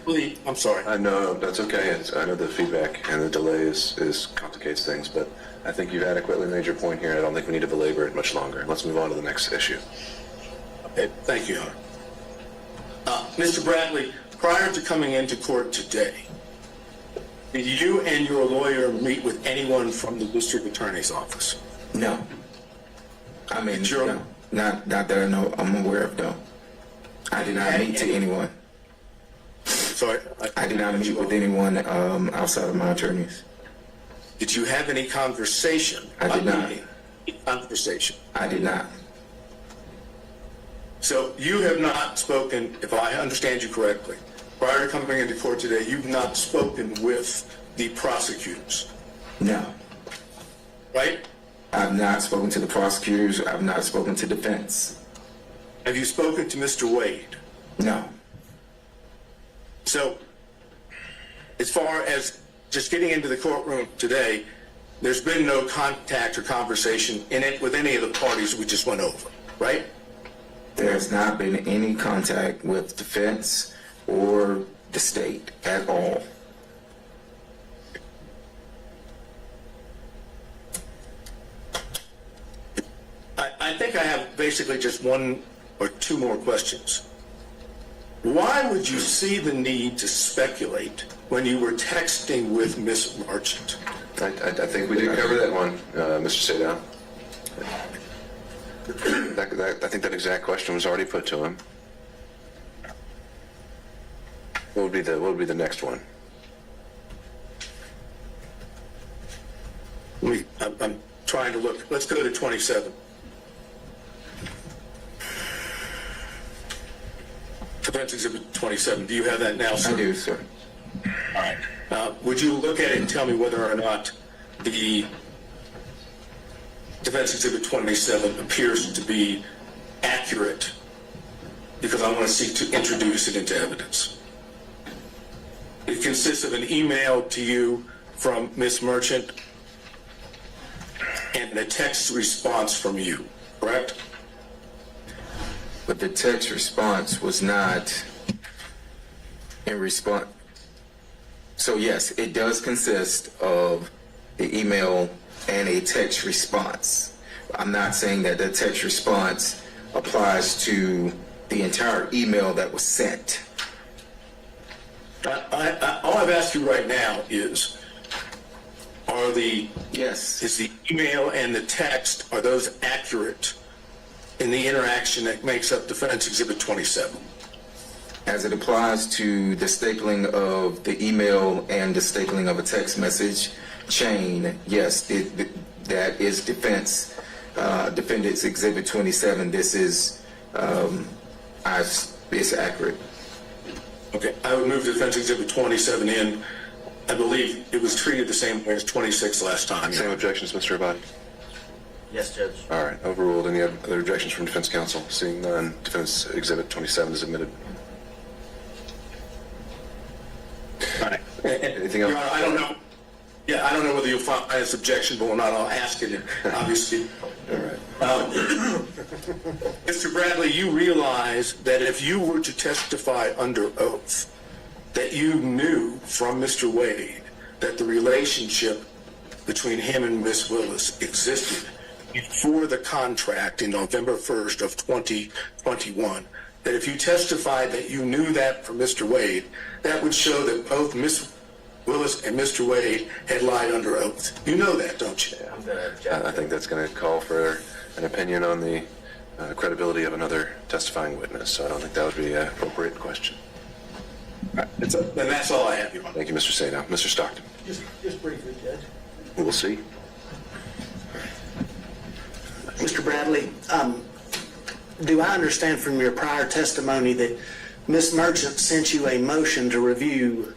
Lee, I'm sorry. No, that's okay. I know the feedback and the delay complicates things, but I think you've adequately made your point here. I don't think we need to belabor it much longer. Let's move on to the next issue. Okay, thank you, Hunter. Mr. Bradley, prior to coming into court today, did you and your lawyer meet with anyone from the district attorney's office? No. I mean, Sure. no. Not that I know, I'm aware of, no. I did not meet to anyone. Sorry? I did not meet with anyone outside of my attorneys. Did you have any conversation? I did not. Conversation. I did not. So you have not spoken, if I understand you correctly, prior to coming into court today, you've not spoken with the prosecutors, No. right? I've not spoken to the prosecutors. I've not spoken to defense. Have you spoken to Mr. Wade? No. So, as far as just getting into the courtroom today, there's been no contact or conversation in it with any of the parties we just went over, right? There has not been any contact with defense or the state at all. I think I have basically just one or two more questions. Why would you see the need to speculate when you were texting with Miss Marchant? I think we did cover that one, Mr. Sadow. I think that exact question was already put to him. What would be the next one? I'm trying to look. Let's go to 27. Defense Exhibit 27. Do you have that now, sir? I do, sir. All right. Would you look at it and tell me whether or not the Defense Exhibit 27 appears to be accurate? Because I want to seek to introduce it into evidence. It consists of an email to you from Ms. Marchant and a text response from you, correct? But the text response was not in response. So yes, it does consist of the email and a text response. I'm not saying that the text response applies to the entire email that was sent. All I've asked you right now is, Yes. is the email and the text, are those accurate in the interaction that makes up Defense Exhibit 27? As it applies to the stapling of the email and the stapling of a text message chain, yes, that is Defendant's Exhibit 27. This is, it's accurate. Okay, I would move Defense Exhibit 27 in. I believe it was treated the same way as 26 last time. Same objections, Mr. Abadi? Yes, Judge. All right, overruled. Any other objections from defense counsel? Seeing none, Defense Exhibit 27 is admitted. All right. Anything else? Your Honor, I don't know. Yeah, I don't know whether you'll find this objectionable or not. I'll ask it, obviously. All right. Mr. Bradley, you realize that if you were to testify under oath, that you knew from Mr. Wade that the relationship between him and Miss Willis existed before the contract in November 1st of 2021, that if you testified that you knew that from Mr. Wade, that would show that both Miss Willis and Mr. Wade had lied under oath. You know that, don't you? I'm going to object. I think that's going to call for an opinion on the credibility of another testifying witness, so I don't think that would be an appropriate question. And that's all I have, Your Honor. Thank you, Mr. Sadow. Mr. Stockton. Just briefly, Judge. We'll see. Mr. Bradley, do I understand from your prior testimony that Ms. Merchant sent you a motion to review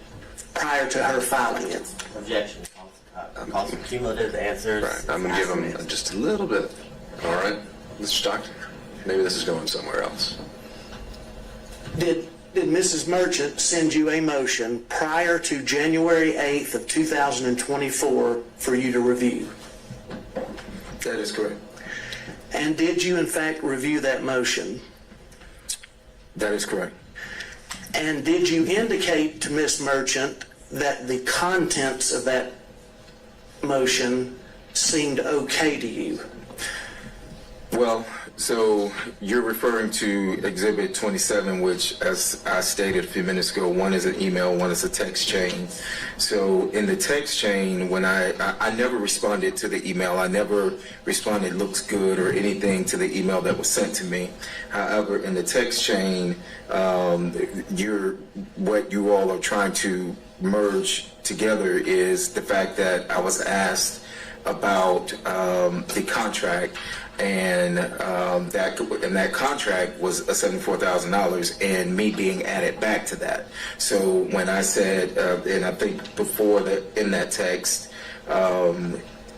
prior to her filing it? Objection. Call some cumulative answers. Right, I'm going to give him just a little bit. All right, Mr. Stockton, maybe this is going somewhere else. Did Mrs. Merchant send you a motion prior to January 8th of 2024 for you to review? That is correct. And did you in fact review that motion? That is correct. And did you indicate to Ms. Merchant that the contents of that motion seemed okay to you? Well, so you're referring to Exhibit 27, which, as I stated a few minutes ago, one is an email, one is a text chain. So in the text chain, when I never responded to the email, I never responded looks good or anything to the email that was sent to me. However, in the text chain, what you all are trying to merge together is the fact that I was asked about the contract, and that contract was $74,000, and me being added back to that. So when I said, and I think before that in that text,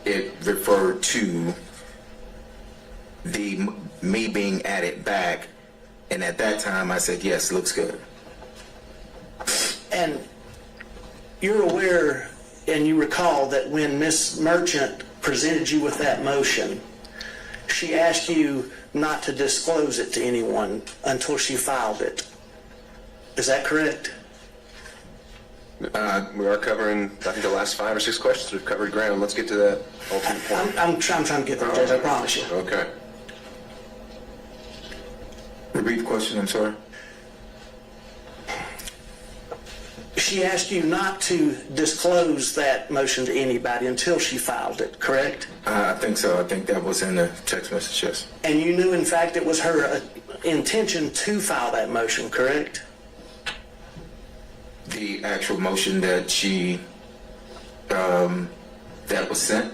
it referred to me being added back, and at that time I said yes, looks good. And you're aware and you recall that when Ms. Merchant presented you with that motion, she asked you not to disclose it to anyone until she filed it. Is that correct? We are covering, I think, the last 5 or 6 questions. We've covered ground. Let's get to that ultimate point. I'm trying to get there, Judge, I promise you. Okay. Repeat the question, I'm sorry. She asked you not to disclose that motion to anybody until she filed it, correct? I think so. I think that was in the text message, yes. And you knew, in fact, it was her intention to file that motion, correct? The actual motion that that was sent,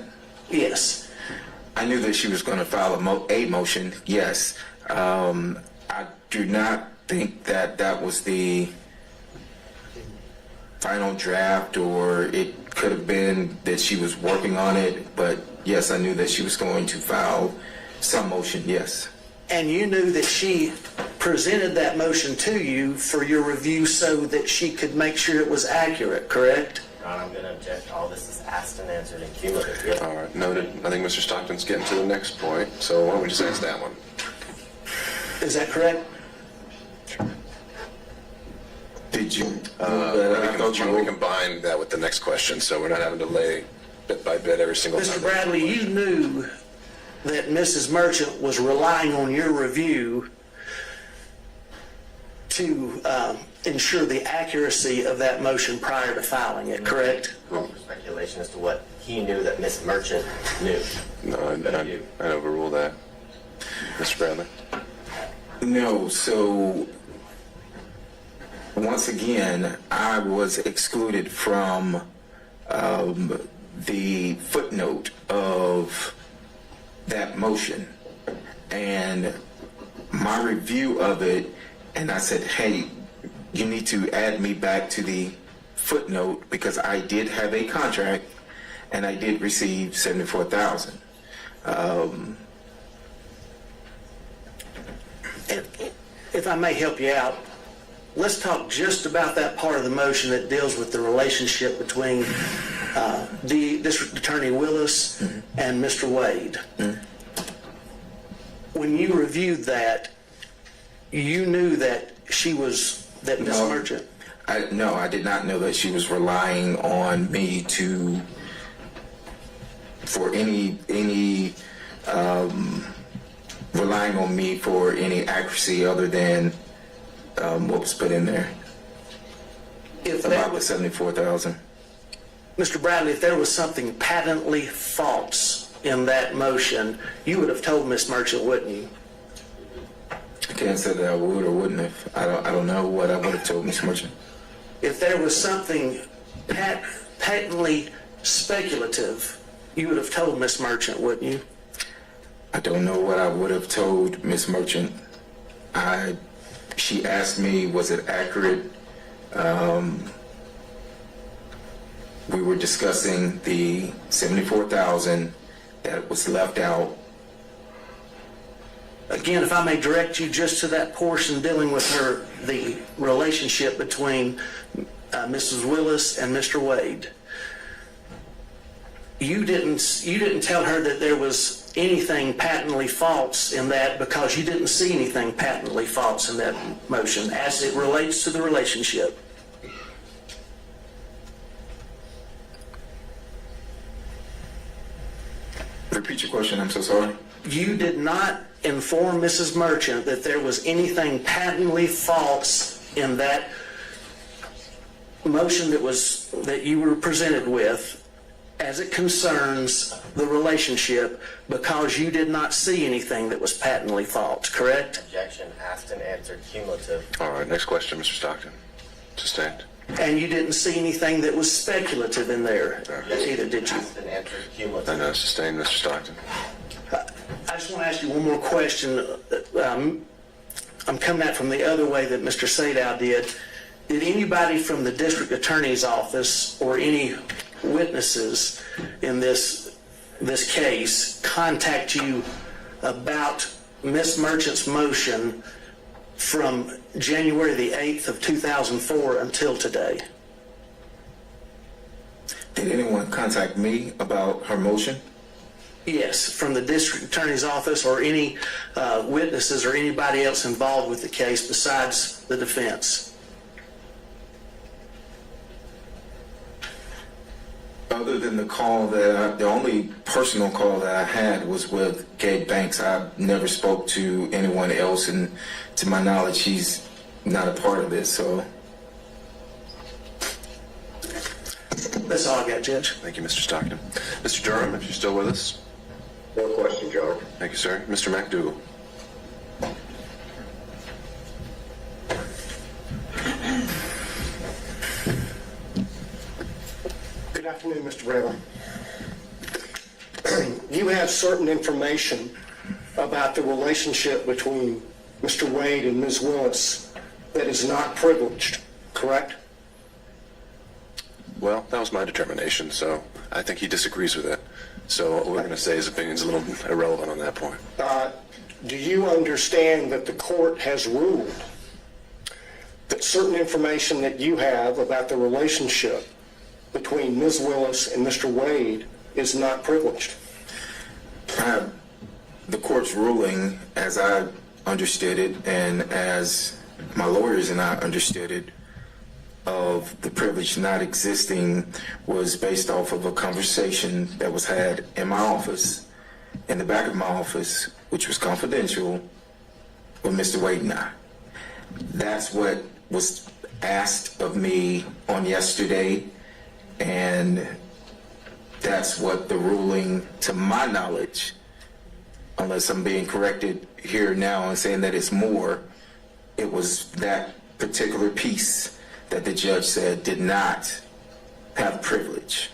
Yes. I knew that she was going to file a motion, yes. I do not think that was the final draft, or it could have been that she was working on it, but yes, I knew that she was going to file some motion, yes. And you knew that she presented that motion to you for your review so that she could make sure it was accurate, correct? Your Honor, I'm going to object. All this is asked and answered in cumulative. All right, noted. I think Mr. Stockton's getting to the next point, so why don't we just ask that one? Is that correct? Did you? I thought you would combine that with the next question, so we're not having to lay bit by bit every single time. Mr. Bradley, you knew that Mrs. Merchant was relying on your review to ensure the accuracy of that motion prior to filing it, correct? Speculation as to what he knew that Miss Merchant knew. No, I overrule that. Mr. Bradley? No, so once again, I was excluded from the footnote of that motion, and my review of it, and I said, hey, you need to add me back to the footnote because I did have a contract and I did receive $74,000. If I may help you out, let's talk just about that part of the motion that deals with the relationship between the District Attorney Willis and Mr. Wade. When you reviewed that, you knew that Ms. Merchant... No, I did not know that she was relying on me relying on me for any accuracy other than what was put in there about the $74,000. Mr. Bradley, if there was something patently false in that motion, you would have told Ms. Merchant, wouldn't you? I can't say that I would or wouldn't have. I don't know what I would have told Ms. Merchant. If there was something patently speculative, you would have told Ms. Merchant, wouldn't you? I don't know what I would have told Ms. Merchant. She asked me, was it accurate? We were discussing the $74,000 that was left out. Again, if I may direct you just to that portion dealing with the relationship between Mrs. Willis and Mr. Wade. You didn't tell her that there was anything patently false in that because you didn't see anything patently false in that motion as it relates to the relationship. Repeat your question, I'm so sorry. You did not inform Mrs. Merchant that there was anything patently false in that motion that you were presented with as it concerns the relationship because you did not see anything that was patently false, correct? Objection asked and answered cumulative. All right, next question, Mr. Stockton. Sustained. And you didn't see anything that was speculative in there either, did you? Asked and answered cumulative. I know, sustained, Mr. Stockton. I just want to ask you one more question. I'm coming at it from the other way that Mr. Sadow did. Did anybody from the district attorney's office or any witnesses in this case contact you about Ms. Merchant's motion from January the 8th of 2004 until today? Did anyone contact me about her motion? Yes, from the district attorney's office or any witnesses or anybody else involved with the case besides the defense? Other than the only personal call that I had was with Gabe Banks. I never spoke to anyone else, and to my knowledge, he's not a part of this, so. That's all I got, Judge. Thank you, Mr. Stockton. Mr. Durham, if you're still with us. No question, Joe. Thank you, sir. Mr. McDougall. Good afternoon, Mr. Bradley. You have certain information about the relationship between Mr. Wade and Ms. Willis that is not privileged, correct? Well, that was my determination, so I think he disagrees with it. So what we're going to say his opinion's a little irrelevant on that point. Do you understand that the court has ruled that certain information that you have about the relationship between Ms. Willis and Mr. Wade is not privileged? The court's ruling, as I understood it, and as my lawyers and I understood it, of the privilege not existing was based off of a conversation that was had in my office, in the back of my office, which was confidential, with Mr. Wade and I. That's what was asked of me on yesterday, and that's what the ruling, to my knowledge, unless I'm being corrected here now and saying that it's more, it was that particular piece that the judge said did not have privilege.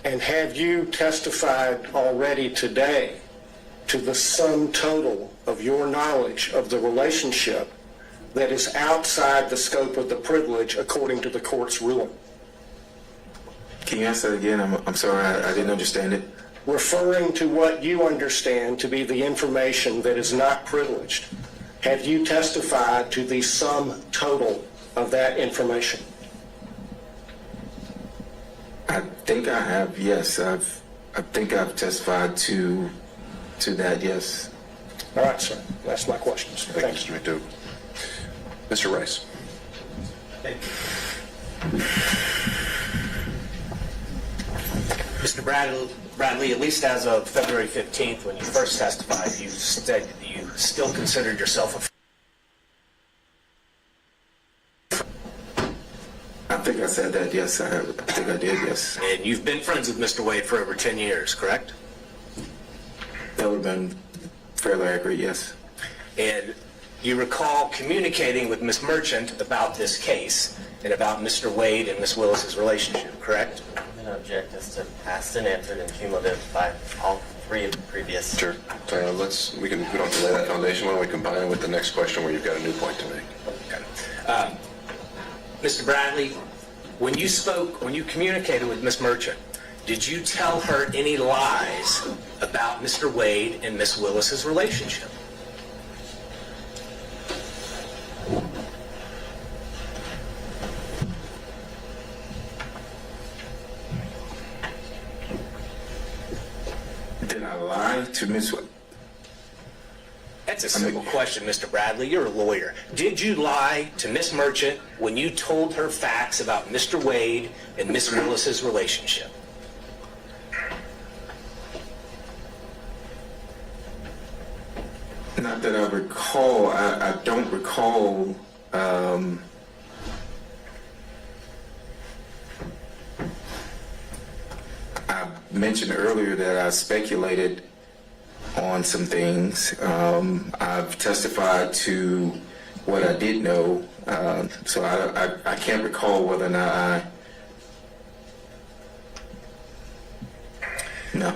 And have you testified already today to the sum total of your knowledge of the relationship that is outside the scope of the privilege according to the court's ruling? Can you answer that again? I'm sorry, I didn't understand it. Referring to what you understand to be the information that is not privileged, have you testified to the sum total of that information? I think I have, yes. I think I've testified to that, yes. All right, sir. That's my questions. Thank you, Mr. McDougall. Mr. Rice. Mr. Bradley, at least as of February 15th, when you first testified, you stated that you still considered yourself a... I think I said that, yes. I think I did, yes. And you've been friends with Mr. Wade for over 10 years, correct? That would have been fairly accurate, yes. And you recall communicating with Ms. Merchant about this case and about Mr. Wade and Ms. Willis's relationship, correct? I'm going to object as to asked and answered and cumulative by all three of the previous. Sure. We don't have to lay that foundation. Why don't we combine it with the next question where you've got a new point to make? Okay. Mr. Bradley, when you communicated with Ms. Merchant, did you tell her any lies about Mr. Wade and Ms. Willis's relationship? Did I lie to Miss? That's a simple question, Mr. Bradley. You're a lawyer. Did you lie to Miss Merchant when you told her facts about Mr. Wade and Miss Willis's relationship? Not that I recall. I don't recall. I mentioned earlier that I speculated on some things. I've testified to what I did know, so I can't recall whether or not No.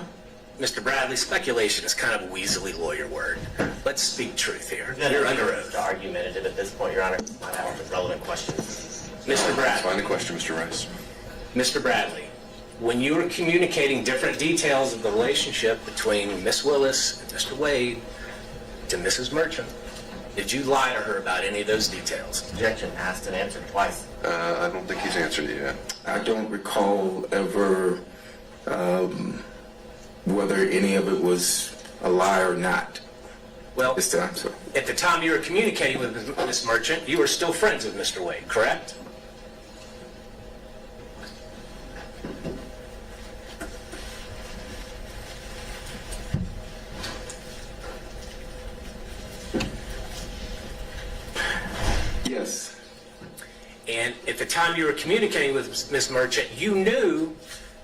Mr. Bradley, speculation is kind of a weaselly lawyer word. Let's speak truth here. You're under oath. Argumentative at this point, Your Honor. Might have relevant questions. Mr. Bradley. Find the question, Mr. Rice. Mr. Bradley, when you were communicating different details of the relationship between Miss Willis and Mr. Wade to Mrs. Merchant, did you lie to her about any of those details? Objection, asked and answered twice. I don't think he's answered it yet. I don't recall ever whether any of it was a lie or not Well, this time. So at the time you were communicating with Miss Merchant, you were still friends with Mr. Wade, correct? yes, And at the time you were communicating with Miss Merchant, you knew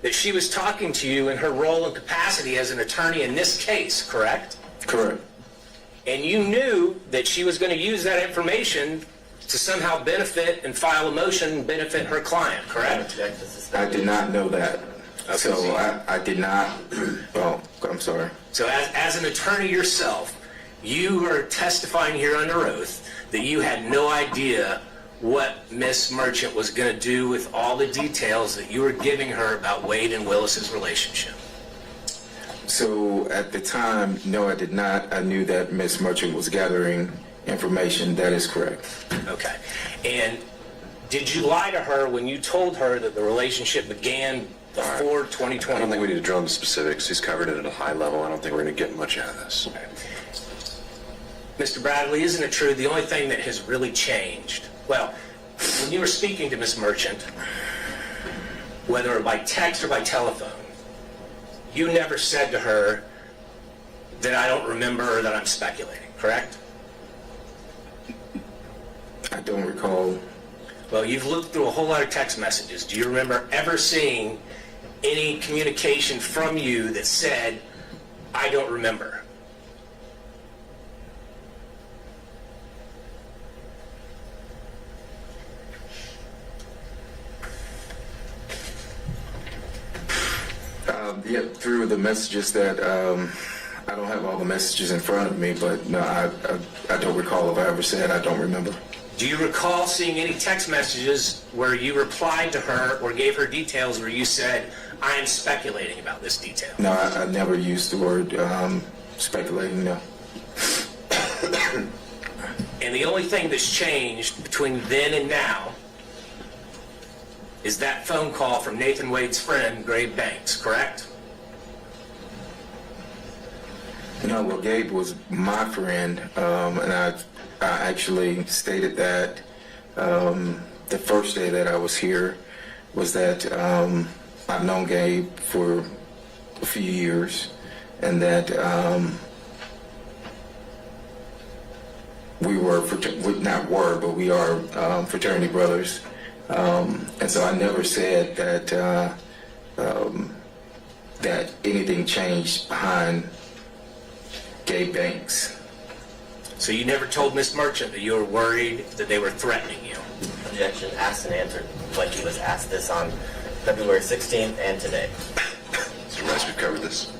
that she was talking to you in her role and capacity as an attorney in this case, correct? correct. And you knew that she was going to use that information to somehow benefit and file a motion and benefit her client, correct? Object to I suspend. did not know that. So I did not. Oh, I'm sorry. So as an attorney yourself, you are testifying here under oath that you had no idea what Miss Merchant was going to do with all the details that you were giving her about Wade and Willis's relationship. So at the time, no, I did not. I knew that Miss Merchant was gathering information. That is correct. Okay. And did you lie to her when you told her that the relationship began before 2020? I don't think we need to drill into specifics. He's covered it at a high level. I don't think we're going to get much out of this. Mr. Bradley, isn't it true the only thing that has really changed? Well, when you were speaking to Miss Merchant, whether by text or by telephone, you never said to her that I don't remember or that I'm speculating, correct? I don't recall. Well, you've looked through a whole lot of text messages. Do you remember ever seeing any communication from you that said, I don't remember? Yeah, through the messages that I don't have all the messages in front of me, but no, I don't recall if I ever said I don't remember. Do you recall seeing any text messages where you replied to her or gave her details where you said, I am speculating about this detail? No, I never used the word speculating. No. And the only thing that's changed between then and now is that phone call from Nathan Wade's friend, Gabe Banks, correct? No, well, Gabe was my friend, and I actually stated that the first day that I was here was that I've known Gabe for a few years, and that we are fraternity brothers. And so I never said that that anything changed behind Gabe Banks. So you never told Miss Merchant that you were worried that they were threatening you? Objection, asked and answered like he was asked this on February 16th and today. Mr. Rice, we've covered this.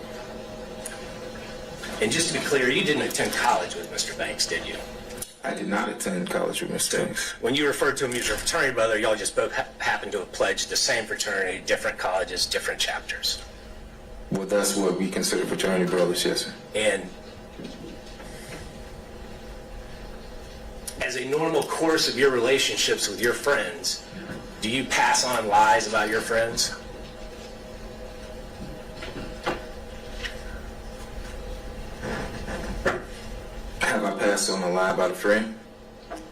And just to be clear, you didn't attend college with Mr. Banks, did you? I did not attend college with Mr. Banks. When you referred to him as your fraternity brother, y'all just both happened to have pledged the same fraternity, different colleges, different chapters. Well, that's what we consider fraternity brothers, yes, sir. And as a normal course of your relationships with your friends, do you pass on lies about your friends? pass on a lie about a friend?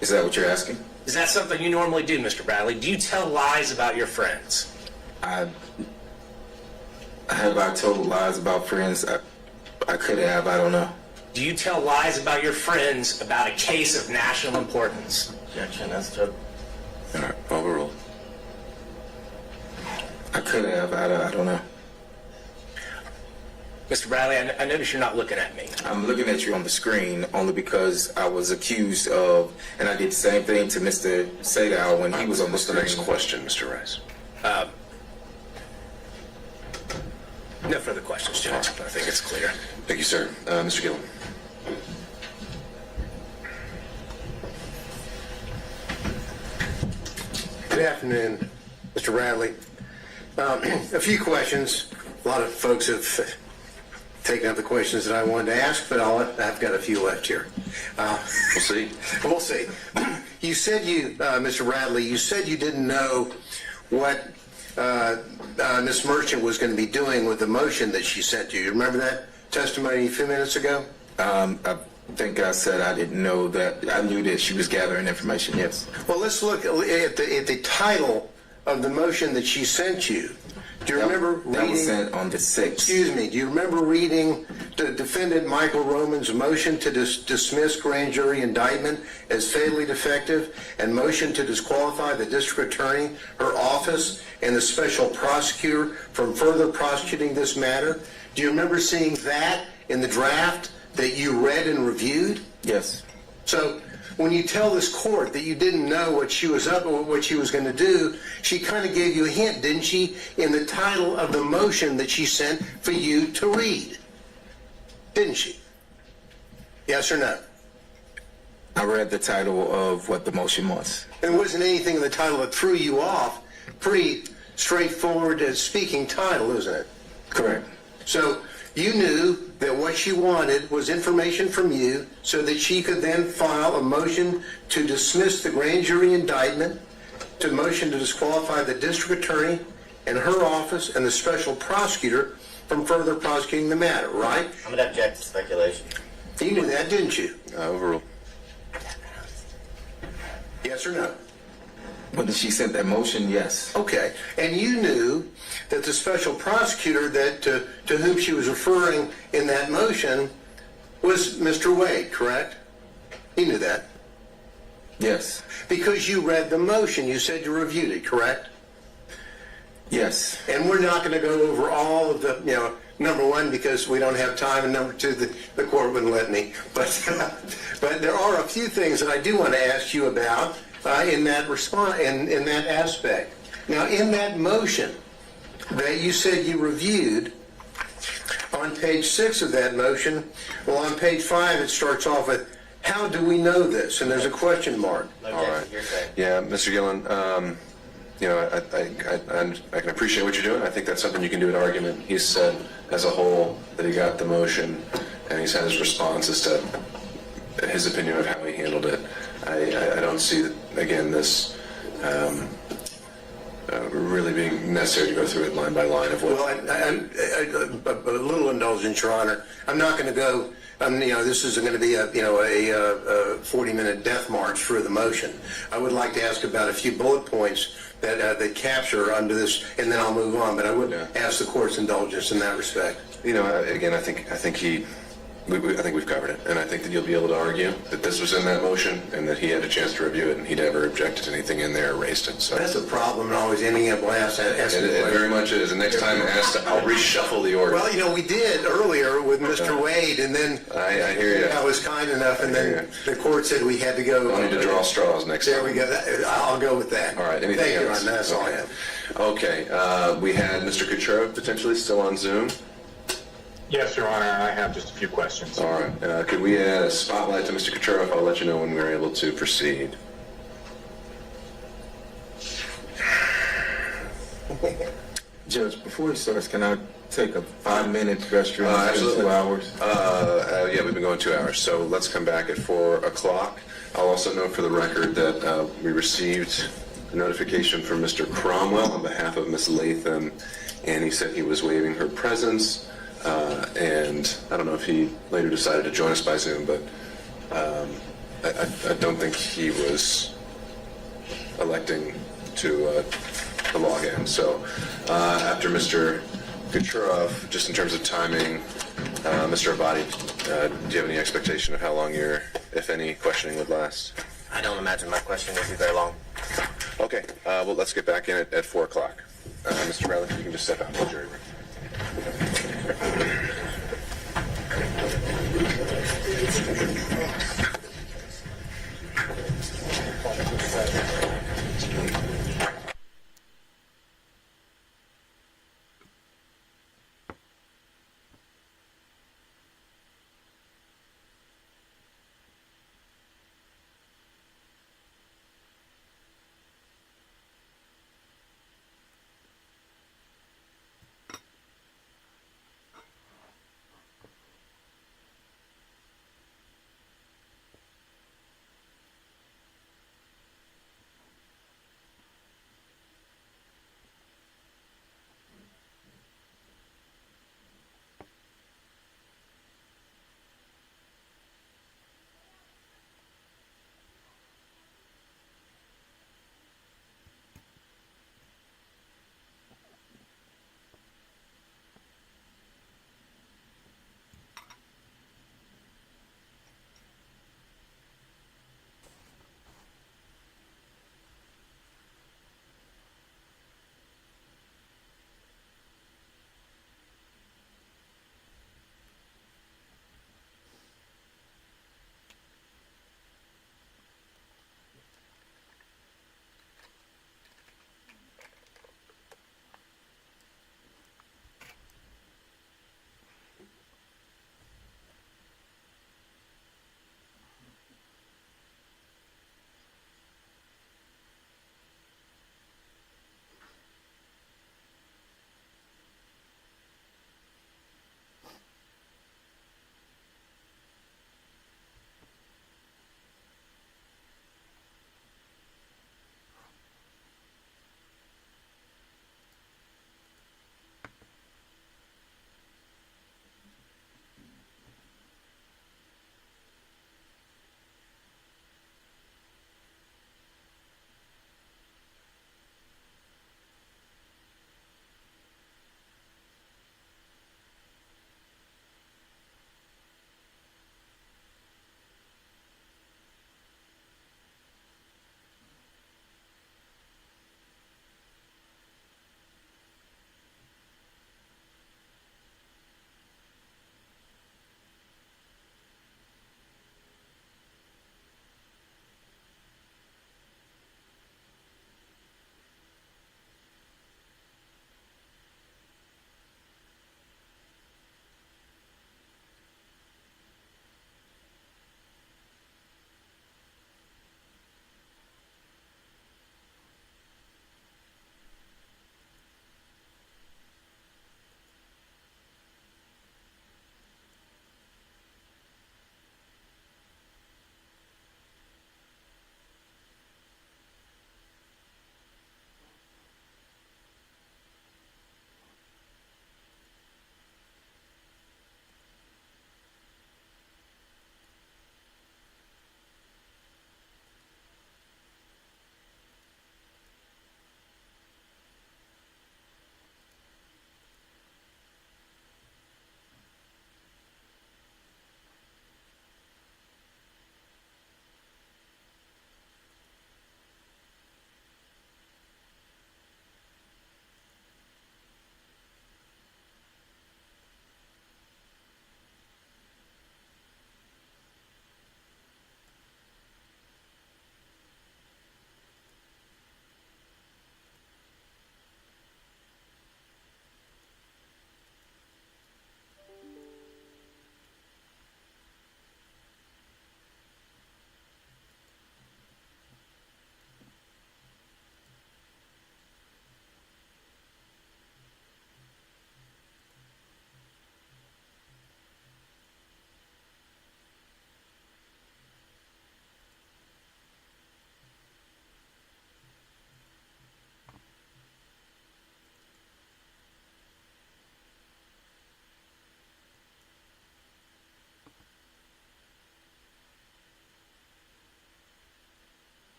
Is that what you're asking? Is that something you normally do, Mr. Bradley? Do you tell lies about your friends? Have I told lies about friends? I could have, I don't know. Do you tell lies about your friends about a case of national importance? Objection as to All right, overruled. I could have, I don't know. Mr. Bradley, I notice you're not looking at me. I'm looking at you on the screen only because I was accused of, and I did the same thing to Mr. Sadow when he was on the What's the next screen. question, Mr. Rice? No further questions, Judge. I think it's clear. Thank you, sir. Mr. Gillen. Good afternoon, Mr. Radley. A few questions. A lot of folks have taken up the questions that I wanted to ask, but I've got a few left here. We'll see. We'll see. You said Mr. Radley, you said you didn't know what Ms. Merchant was going to be doing with the motion that she sent you. You remember that testimony a few minutes ago? I think I said I didn't know that. I knew that she was gathering information, yes. Well, let's look at the title of the motion that she sent you. Do you remember reading? That was sent on the 6th. Excuse me, do you remember reading the defendant Michael Roman's motion to dismiss grand jury indictment as fatally defective and motion to disqualify the district attorney, her office, and the special prosecutor from further prosecuting this matter? Do you remember seeing that in the draft that you read and reviewed? Yes. So when you tell this court that you didn't know what she was going to do, she kind of gave you a hint, didn't she, in the title of the motion that she sent for you to read? Didn't she? Yes or no? I read the title of what the motion was. There wasn't anything in the title that threw you off. Pretty straightforward speaking title, isn't it? Correct. So you knew that what she wanted was information from you so that she could then file a motion to dismiss the grand jury indictment, to motion to disqualify the district attorney and her office and the special prosecutor from further prosecuting the matter, right? I'm going to object to speculation. You knew that, didn't you? Overruled. Yes or no? When she sent that motion, yes. Okay. And you knew that the special prosecutor that to whom she was referring in that motion was Mr. Wade, correct? You knew that. Yes. Because you read the motion, you said you reviewed it, correct? Yes. And we're not going to go over all of the, number one, because we don't have time, and number two, the court wouldn't let me. But there are a few things that I do want to ask you about in that response, in that aspect. Now, in that motion that you said you reviewed, on page 6 of that motion, well, on page 5 it starts off with, how do we know this? And there's a question mark. No All objection, right. you're saying. Yeah, Mr. Gillen, I can appreciate what you're doing. I think that's something you can do at argument. He's said as a whole that he got the motion, and he's had his response as to his opinion of how he handled it. I don't see, again, this really being necessary to go through it line by line of what... Well, a little indulgence, Your Honor. I'm not going to go, this isn't going to be a 40-minute death march through the motion. I would like to ask about a few bullet points that capture under this, and then I'll move on. But I would ask the court's indulgence in that respect. Again, I think we've covered it, and I think that you'll be able to argue that this was in that motion and that he had a chance to review it and he never objected to anything in there or raised it. So That's a problem, and always ending up last. it very much is. And next time I'll reshuffle the order. Well, we did earlier with Mr. Wade, and then I hear you. I was kind enough, and then the court said we had to go. I'll need to draw straws next There time. we go. I'll go with that. All right. Anything Thank you, else? Ron. That's all I Okay. have. Okay. We had Mr. Kucherov potentially still on Zoom. Yes, Your Honor, and I have just a few questions. All right. Could we add a spotlight to Mr. Kucherov? I'll let you know when we're able to proceed. Judge, before he starts, can I take a 5-minute restroom? It's been Absolutely. 2 hours. Yeah, we've been going 2 hours, so let's come back at 4 o'clock. I'll also note for the record that we received a notification from Mr. Cromwell on behalf of Ms. Latham, and he said he was waiving her presence, and I don't know if he later decided to join us by Zoom, but I don't think he was electing to log in. So after Mr. Kucherov, just in terms of timing, Mr. Abadi, do you have any expectation of how long your, if any, questioning would last? I don't imagine my question would be very long. Okay, well, let's get back in at 4 o'clock. Mr. Bradley, you can just step out of the jury room.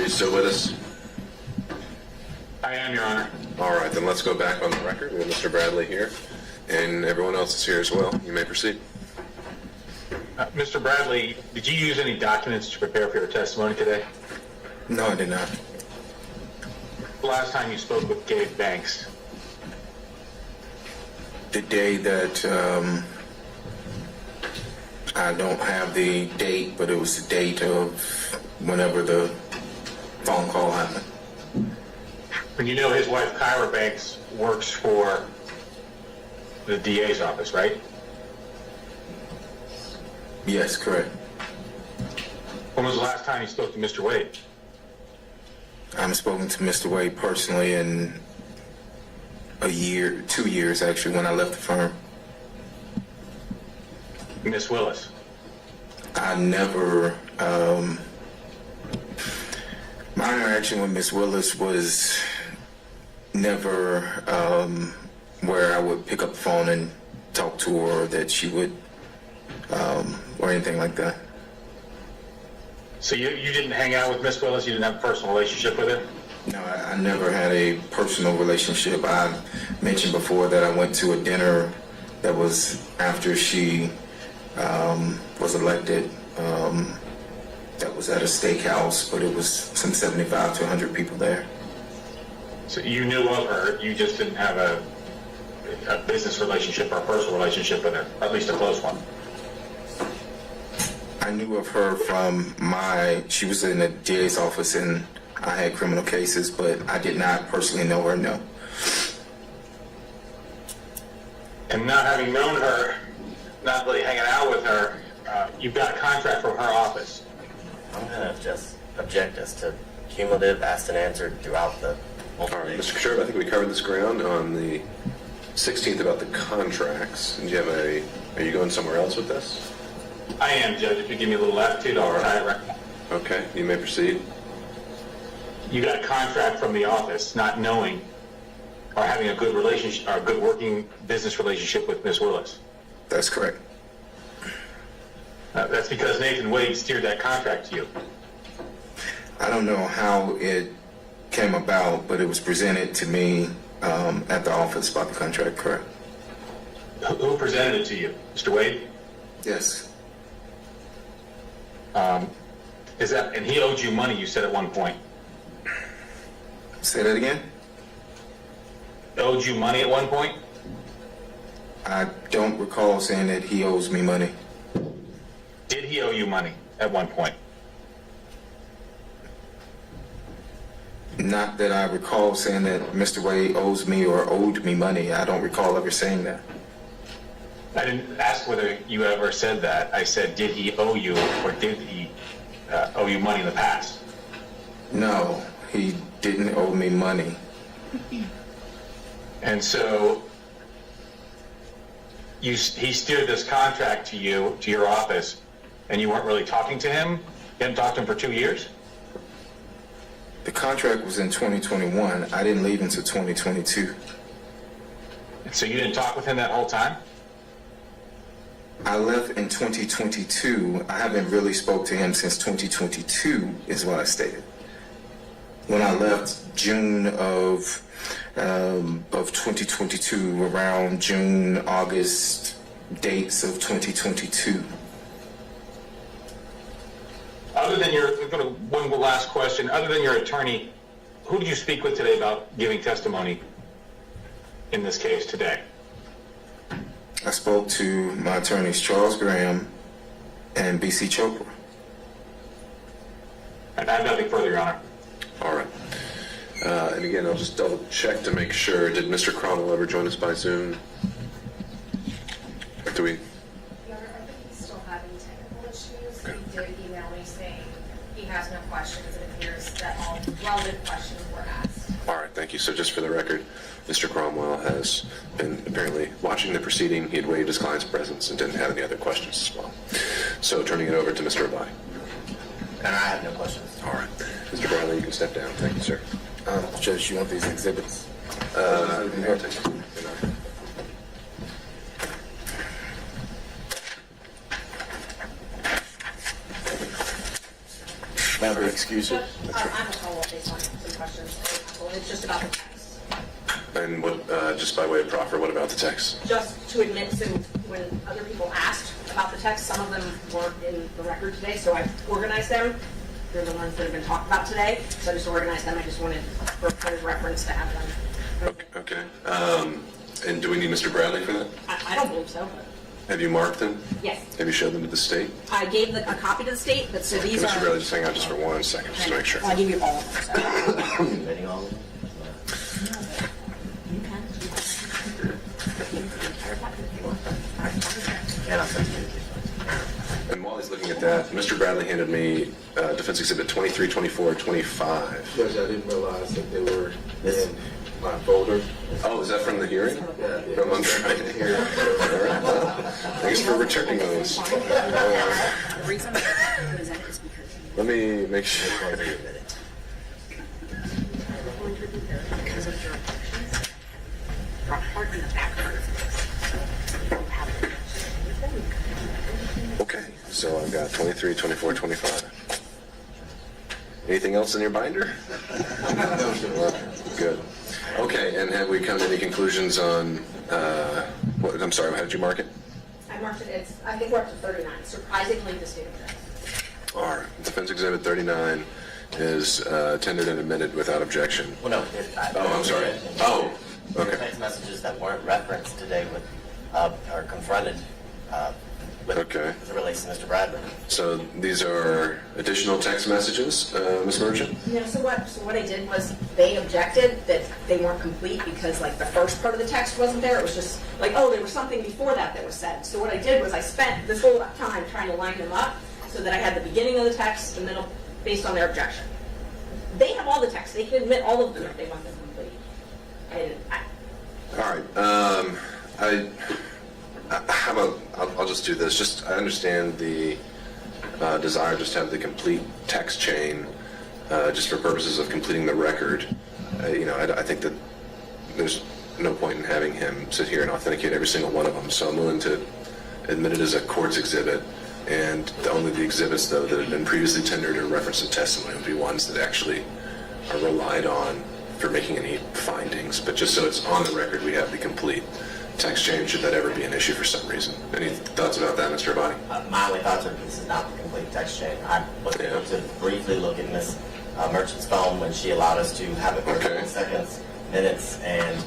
you still with us? I am, Your Honor. All right, then let's go back on the record. We have Mr. Bradley here, and everyone else is here as well. You may proceed. Mr. Bradley, did you use any documents to prepare for your testimony today? No, I did not. The last time you spoke with Gabe Banks? The day that, I don't have the date, but it was the date of whenever the phone call happened. When you know his wife, Kyra Banks, works for the DA's office, right? Yes, correct. When was the last time you spoke to Mr. Wade? I haven't spoken to Mr. Wade personally in a year, 2 years actually, when I left the firm. Miss Willis? I never, my interaction with Miss Willis was never where I would pick up the phone and talk to her, or that she would, or anything like that. So you didn't hang out with Miss Willis? You didn't have a personal relationship with her? No, I never had a personal relationship. I mentioned before that I went to a dinner that was after she was elected. That was at a steakhouse, but it was some 75 to 100 people there. So you knew of her, you just didn't have a business relationship or a personal relationship with her, or at least a close one? I knew of her from she was in the DA's office and I had criminal cases, but I did not personally know her, no. And not having known her, not really hanging out with her, you've got a contract from her office. I'm going to just object as to cumulative asked and answered throughout the whole All right, thing. Mr. Sherb, I think we covered this ground on the 16th about the contracts. Do you have are you going somewhere else with this? I am, Judge. If you give me a little latitude, I'll tie it right. Okay, you may proceed. You got a contract from the office, not knowing or having a good relationship, or a good working business relationship with Miss Willis. That's correct. That's because Nathan Wade steered that contract to you. I don't know how it came about, but it was presented to me at the office about the contract, correct? Who presented it to you? Mr. Wade? Yes. And he owed you money, you said at one point. Say that again? Owed you money at one point? I don't recall saying that he owes me money. Did he owe you money at one point? Not that I recall saying that Mr. Wade owes me or owed me money. I don't recall ever saying that. I didn't ask whether you ever said that. I said, did he owe you, or did he owe you money in the past? No, he didn't owe me money. And so he steered this contract to you, to your office, and you weren't really talking to him? You hadn't talked to him for 2 years? The contract was in 2021. I didn't leave until 2022. And so you didn't talk with him that whole time? I left in 2022. I haven't really spoke to him since 2022 is what I stated. When I left June of 2022, around June, August dates of 2022. Other than one last question, other than your attorney, who did you speak with today about giving testimony in this case today? I spoke to my attorneys, Charles Graham and B.C. Chopra. And I have nothing further, Your Honor. All right. And again, I'll just double check to make sure. Did Mr. Cromwell ever join us by Zoom? Or do we? Your Honor, I think he's still having technical issues. He did email me saying he has no questions. It appears that all relevant questions were asked. All right, thank you. So just for the record, Mr. Cromwell has been apparently watching the proceeding. He had waived his client's presence and didn't have any other questions as well. So turning it over to Mr. Abai. And I have no questions. All right. Mr. Bradley, you can step down. Thank you, sir. Judge, you want these exhibits? I'll take it. Member excuses. I have a follow-up based on some questions. It's just about the text. And what, just by way of proffer, what about the text? Just to admit, so when other people asked about the text, some of them weren't in the record today, so I organized them. They're the ones that have been talked about today, so I just organized them. I just wanted, for point of reference, to have them. Okay. And do we need Mr. Bradley for that? I don't believe so, but Have you marked them? yes. Have you showed them to the state? I gave a copy to the state, but so these Mr. are... Bradley, just hang out just for 1 second, just to make sure. Well, I give you all of them, so... Admitting all of them? And I'll send you. And while he's looking at that, Mr. Bradley handed me Defense Exhibit 23, 24, 25. Judge, I didn't realize that they were in my folder. Oh, is that from the hearing? From I'm trying to hear. Thanks for returning those. The reason I present it is because... Let me make sure. Because of your objections, front part and the back part have objections. Okay, so I've got 23, 24, 25. Anything else in your binder? Good. Okay, and have we come to any conclusions on, what, I'm sorry, how did you mark it? I marked it, I think we're up to 39, surprisingly the state objects. All right, Defense Exhibit 39 is tendered and admitted without objection. Well, no. Oh, I'm sorry. Oh, okay. Text messages that weren't referenced today with, are confronted with, Okay. as it relates to Mr. Bradley. So these are additional text messages, Ms. Merchant? So what I did was, they objected that they weren't complete because like the first part of the text wasn't there. It was just like, oh, there was something before that was said. So what I did was I spent this whole time trying to line them up so that I had the beginning of the text, the middle, based on their objection. They have all the text. They can admit all of them if they want them complete. And All right. How about, I'll just do this. Just, I understand the desire just to have the complete text chain, just for purposes of completing the record. I think that there's no point in having him sit here and authenticate every single one of them. So I'm willing to admit it as a court's exhibit. And only the exhibits, though, that have been previously tendered or referenced in testimony would be ones that actually are relied on for making any findings. But just so it's on the record, we have the complete text chain, should that ever be an issue for some reason. Any thoughts about that, Mr. Abadi? My only thoughts are this is not the complete text chain. I was able to briefly look at Ms. Merchant's phone when she allowed us to have it for Okay. seconds, minutes, and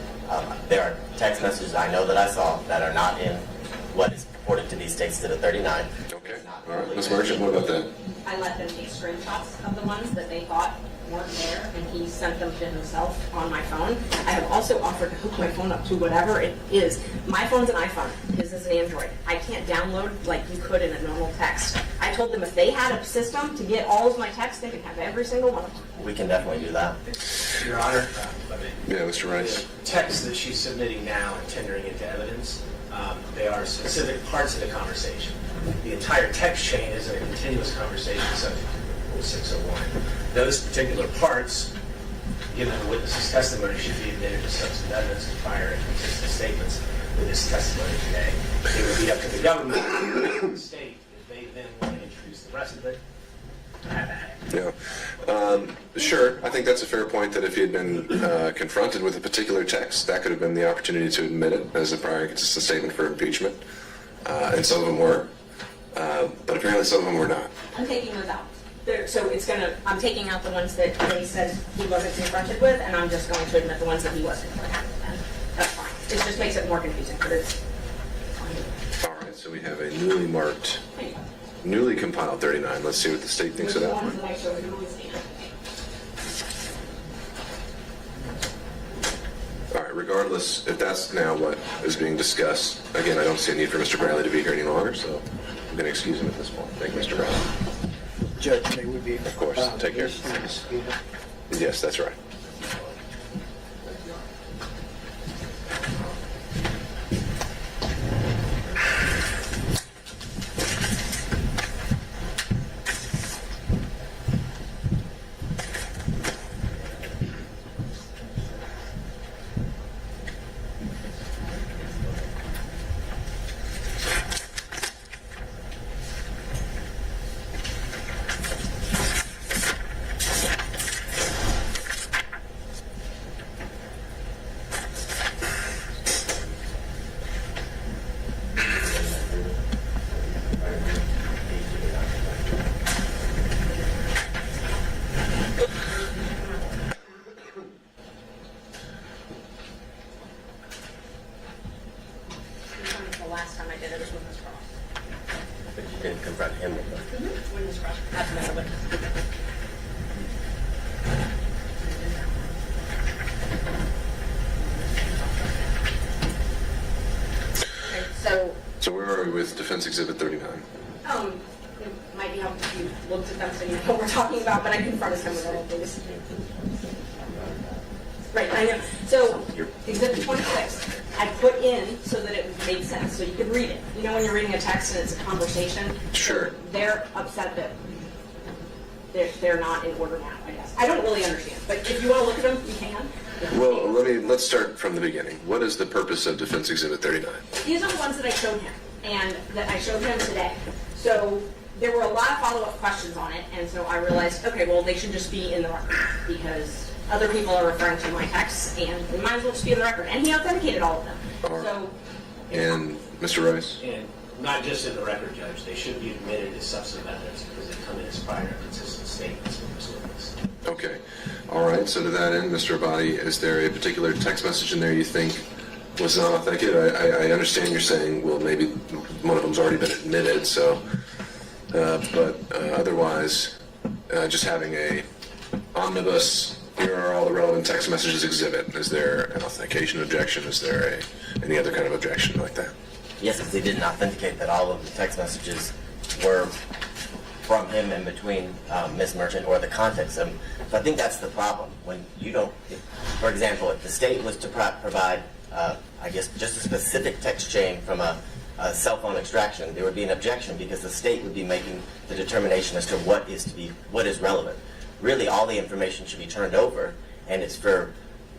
there are text messages I know that I saw that are not in what is purported to be State Exhibit 39. Okay. All right. Ms. Merchant, what about that? I let them take screenshots of the ones that they thought weren't there, and he sent them to himself on my phone. I have also offered to hook my phone up to whatever it is. My phone's an iPhone. His is an Android. I can't download like you could in a normal text. I told them if they had a system to get all of my texts, they could have every single one of them. We can definitely do that. Your Honor, Yeah, Mr. Rice. the text that she's submitting now and tendering into evidence, they are specific parts of the conversation. The entire text chain isn't a continuous conversation subject to Rule 601. Those particular parts, given the witness's testimony, should be admitted as substantive evidence to prior and consistent statements with this testimony today. It would be up to the government and the state if they then want to introduce the rest of it. Have at it. Yeah. Sure. I think that's a fair point that if he had been confronted with a particular text, that could have been the opportunity to admit it as a prior and consistent statement for impeachment. And some of them were. But apparently some of them were not. I'm taking those out. So I'm taking out the ones that they said he wasn't confronted with, and I'm just going to admit the ones that he was confronted with. And that's fine. It just makes it more confusing, but it's fine. All right. So we have a newly marked, newly compiled 39. Let's see what the state thinks of The that ones one. that I showed you was the- All right, regardless, if that's now what is being discussed, again, I don't see a need for Mr. Bradley to be here any longer, so I'm going to excuse him at this point. Thank you, Mr. Bradley. Judge, may we be... Of course, take care. Yes, that's right. didn't confront him with them. Not to mess with it. Okay, So where are we with Defense Exhibit 39? it might be helpful if you looked at them so you know what we're talking about, but I confronted him with all of these. Right, I know. So, Exhibit 26, I put in so that it made sense, so you could read it. You know when you're reading a text and it's a conversation? Sure. They're upset that they're not in order now, I guess. I don't really understand, but if you want to look at them, you can. Well, let's start from the beginning. What is the purpose of Defense Exhibit 39? These are the ones that I showed him, and that I showed him today. So there were a lot of follow-up questions on it, and so I realized, okay, well, they should just be in the record, because other people are referring to my texts, and they might as well just be in the record. And he authenticated all of them. All right. So, And Mr. Rice? And not just in the record, Judge, they should be admitted as substantive evidence because they come in as prior consistent statements from this witness. Okay. All right. So to that end, Mr. Abadi, is there a particular text message in there you think was not authenticated? I understand you're saying, well, maybe one of them's already been admitted, so, but otherwise, just having a omnibus, here are all the relevant text messages exhibit. Is there an authentication objection? Is there any other kind of objection like that? Yes, because he didn't authenticate that all of the text messages were from him and between Ms. Merchant or the context of them. So I think that's the problem. When you don't, for example, if the state was to provide, I guess, just a specific text chain from a cell phone extraction, there would be an objection because the state would be making the determination as to what is relevant. Really, all the information should be turned over, and it's for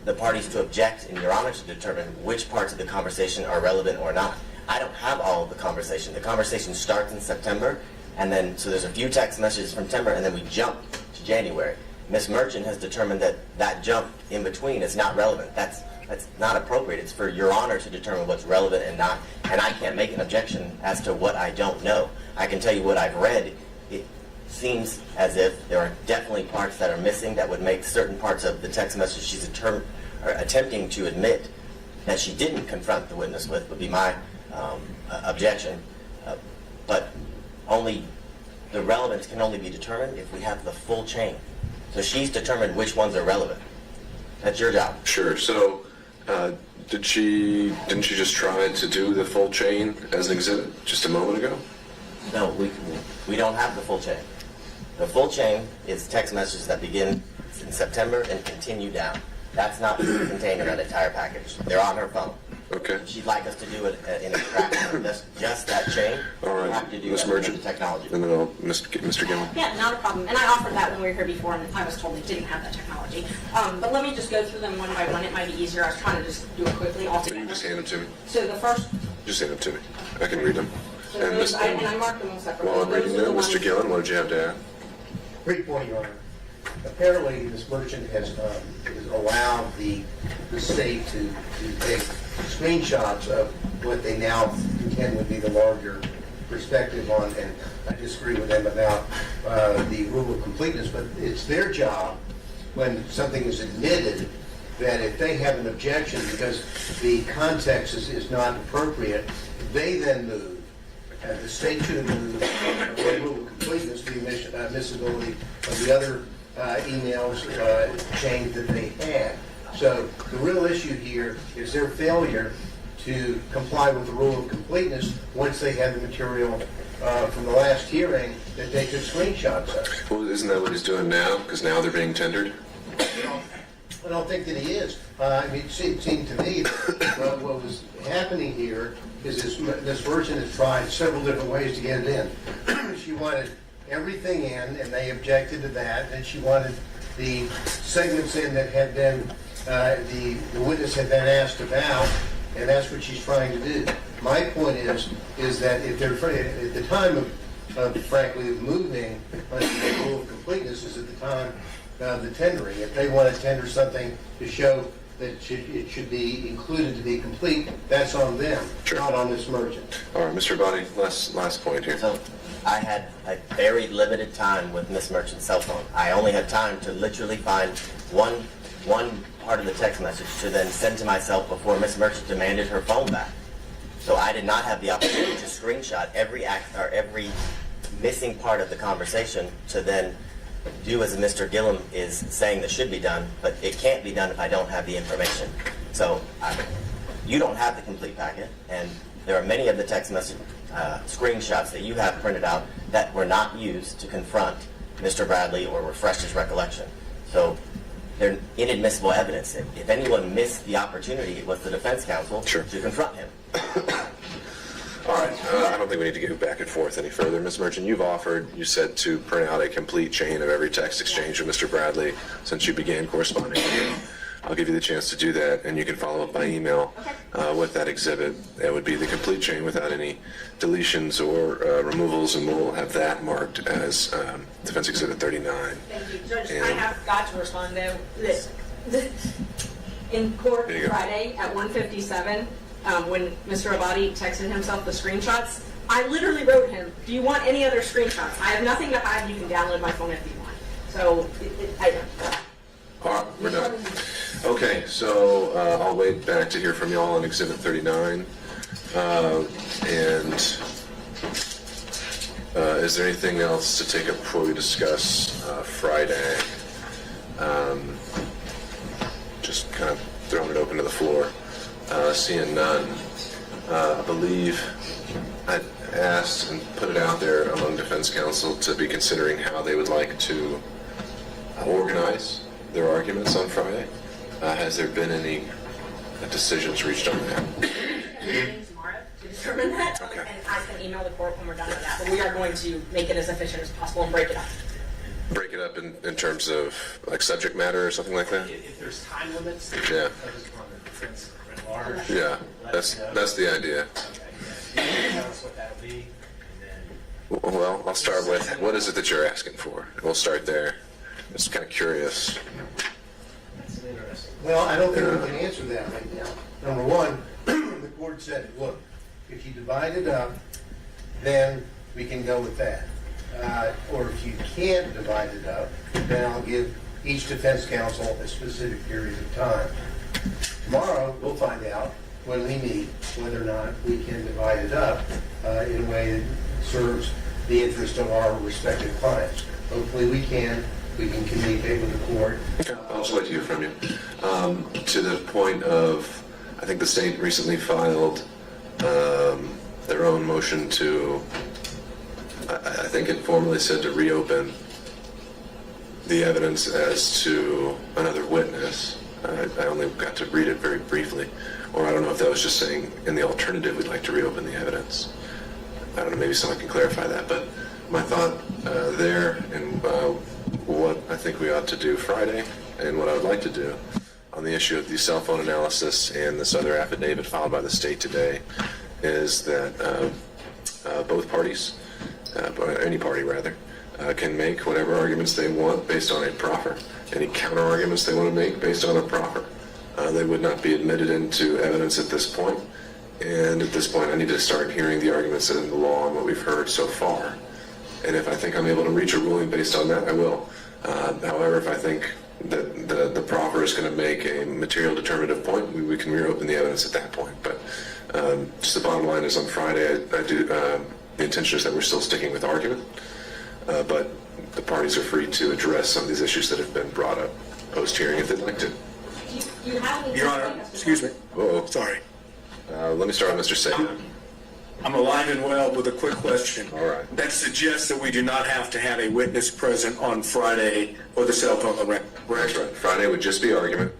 the parties to object and Your Honor to determine which parts of the conversation are relevant or not. I don't have all of the conversation. The conversation starts in September, and then, so there's a few text messages from September, and then we jump to January. Ms. Merchant has determined that that jump in between is not relevant. That's not appropriate. It's for Your Honor to determine what's relevant and not, and I can't make an objection as to what I don't know. I can tell you what I've read. It seems as if there are definitely parts that are missing that would make certain parts of the text message she's attempting to admit that she didn't confront the witness with would be my objection. But only the relevance can only be determined if we have the full chain. So she's determined which ones are relevant. That's your job. Sure. So, didn't she just try to do the full chain as an exhibit just a moment ago? No, we don't have the full chain. The full chain is text messages that begin in September and continue down. That's not contained in that entire package. They're on her phone. Okay. If she'd like us to do it in a fraction of just that chain, All we right. have to do Ms. that with Merchant. the technology. And then Mr. Gillen. yeah, not a problem. And I offered that when we were here before, and I was told they didn't have that technology. But let me just go through them one by one. It might be easier. I was trying to just do it quickly all So you together. just hand them to me. So the first, Just hand them to me. I can read them. so those, and I marked them all separately. While I'm reading Those are them, the Mr. ones- Gillen, what did you have to add? Great point, Your Honor. Apparently, Ms. Merchant has allowed the state to take screenshots of what they now contend would be the larger perspective on, and I disagree with them about the rule of completeness, but it's their job when something is admitted that if they have an objection because the context is not appropriate, they then move. The state should have moved the rule of completeness to the admissibility of the other emails chain that they had. So the real issue here is their failure to comply with the rule of completeness once they had the material from the last hearing that they took screenshots of. Well, isn't that what he's doing now? Because now they're being tendered? I don't think that he is. I mean, it seemed to me that what was happening here is this Merchant has tried several different ways to get it in. She wanted everything in, and they objected to that. Then she wanted the segments in that had been, the witness had been asked about, and that's what she's trying to do. My point is that if they're, at the time of frankly, of moving under the rule of completeness is at the time of the tendering. If they want to tender something to show that it should be included to be complete, that's on them, Sure. not on this Merchant. All right, Mr. Abadi, last point here. So I had a very limited time with Miss Merchant's cell phone. I only had time to literally find one part of the text message to then send to myself before Miss Merchant demanded her phone back. So I did not have the opportunity to screenshot every missing part of the conversation to then do as Mr. Gillum is saying that should be done, but it can't be done if I don't have the information. So you don't have the complete packet, and there are many of the text message screenshots that you have printed out that were not used to confront Mr. Bradley or refresh his recollection. So they're inadmissible evidence. If anyone missed the opportunity, it was the defense counsel Sure. to confront him. All right, I don't think we need to go back and forth any further. Ms. Merchant, you've offered, you said, to print out a complete chain of every text exchange with Mr. Bradley since you began corresponding with him. I'll give you the chance to do that, and you can follow up by email with that exhibit. That would be the complete chain without any deletions or removals, and we'll have that marked as Defense Exhibit 39. Thank you, Judge. I And- have got to respond though. In court There you go. Friday at 1:57, when Mr. Abadi texted himself the screenshots, I literally wrote him, "Do you want any other screenshots? I have nothing to hide. You can download my phone if you want." So I don't. All right, we're done. Okay, so I'll wait back to hear from y'all on Exhibit 39. And is there anything else to take up before we discuss Friday? Just kind of throwing it open to the floor. Seeing none, I believe I asked and put it out there among defense counsel to be considering how they would like to organize their arguments on Friday. Has there been any decisions reached on that? Meeting tomorrow to determine that. Okay. And I can email the court when we're done with that. But we are going to make it as efficient as possible and break it up. Break it up in terms of like subject matter or something like that? If there's time limits, Yeah. focus on the defense at large. Yeah, that's the idea. Okay. You can tell us what that'll be, and then Well, I'll start with, what is it that you're asking for? We'll start there. Just kind of curious. that's an interesting. Well, I don't think we can answer that right now. Number one, the court said, look, if you divide it up, then we can go with that. Or if you can't divide it up, then I'll give each defense counsel a specific period of time. Tomorrow, we'll find out when we meet whether or not we can divide it up in a way that serves the interest of our respective clients. Hopefully we can. We can communicate with the court. Okay, I'll just wait to hear from you. To the point of, I think the state recently filed their own motion to, I think it formally said to reopen the evidence as to another witness. I only got to read it very briefly. Or I don't know if that was just saying, in the alternative, we'd like to reopen the evidence. I don't know, maybe someone can clarify that. But my thought there and what I think we ought to do Friday and what I would like to do on the issue of the cell phone analysis and this other affidavit filed by the state today is that both parties, any party rather, can make whatever arguments they want based on a proffer. Any counter arguments they want to make based on a proffer. They would not be admitted into evidence at this point. And at this point, I need to start hearing the arguments that are in the law and what we've heard so far. And if I think I'm able to reach a ruling based on that, I will. However, if I think that the proffer is going to make a material determinative point, we can reopen the evidence at that point. But just the bottom line is on Friday, the intention is that we're still sticking with argument. But the parties are free to address some of these issues that have been brought up post-hearing if they'd like to. Do you have any? Your Honor, excuse me. Uh-oh. Sorry. Let me start with Mr. Sagan. I'm alive and well with a quick question. All right. That suggests that we do not have to have a witness present on Friday for the cell phone record. That's right. Friday would just be argument,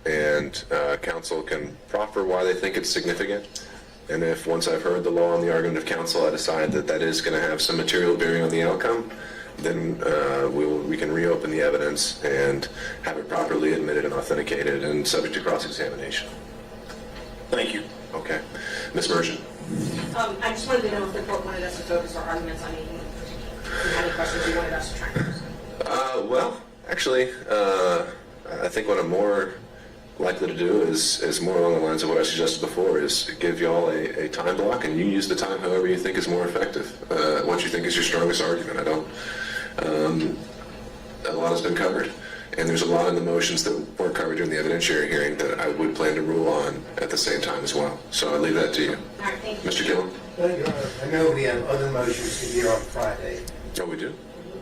and counsel can proffer why they think it's significant. And if once I've heard the law and the argument of counsel, I decide that that is going to have some material bearing on the outcome, then we can reopen the evidence and have it properly admitted and authenticated and subject to cross-examination. Thank you. Okay. Ms. Merchant. I just wanted to know if the court wanted us to focus our arguments on anything in particular. If you had any questions you wanted us to try and answer. Well, actually, I think what I'm more likely to do is more along the lines of what I suggested before, is give y'all a time block, and you use the time however you think is more effective, what you think is your strongest argument. I don't, a lot has been covered, And there's a lot in the motions that weren't covered during the evidentiary hearing that I would plan to rule on at the same time as well. So I leave that to you. All right, thank you. Mr. Gillum? I know we have other motions to hear on Friday. Oh, we do?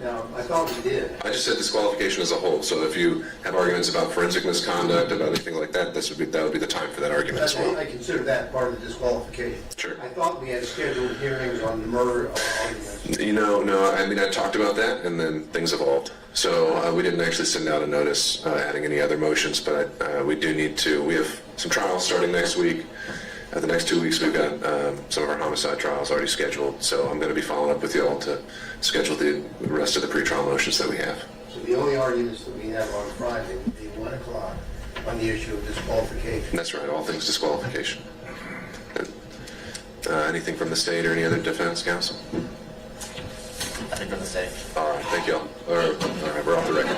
Now, I thought we did. I just said disqualification as a whole. So if you have arguments about forensic misconduct, about anything like that, that would be the time for that argument as well. I consider that part of the disqualification. Sure. I thought we had scheduled hearings on the murder arguments. No. I mean, I talked about that, and then things evolved. So we didn't actually send out a notice adding any other motions, but we do need to. We have some trials starting next week. The next 2 weeks, we've got some of our homicide trials already scheduled. So I'm going to be following up with you all to schedule the rest of the pretrial motions that we have. So the only arguments that we have on Friday would be 1 o'clock on the issue of disqualification. That's right. All things disqualification. Anything from the state or any other defense counsel? I think from the state. All right. Thank you all. All right, we're off the record.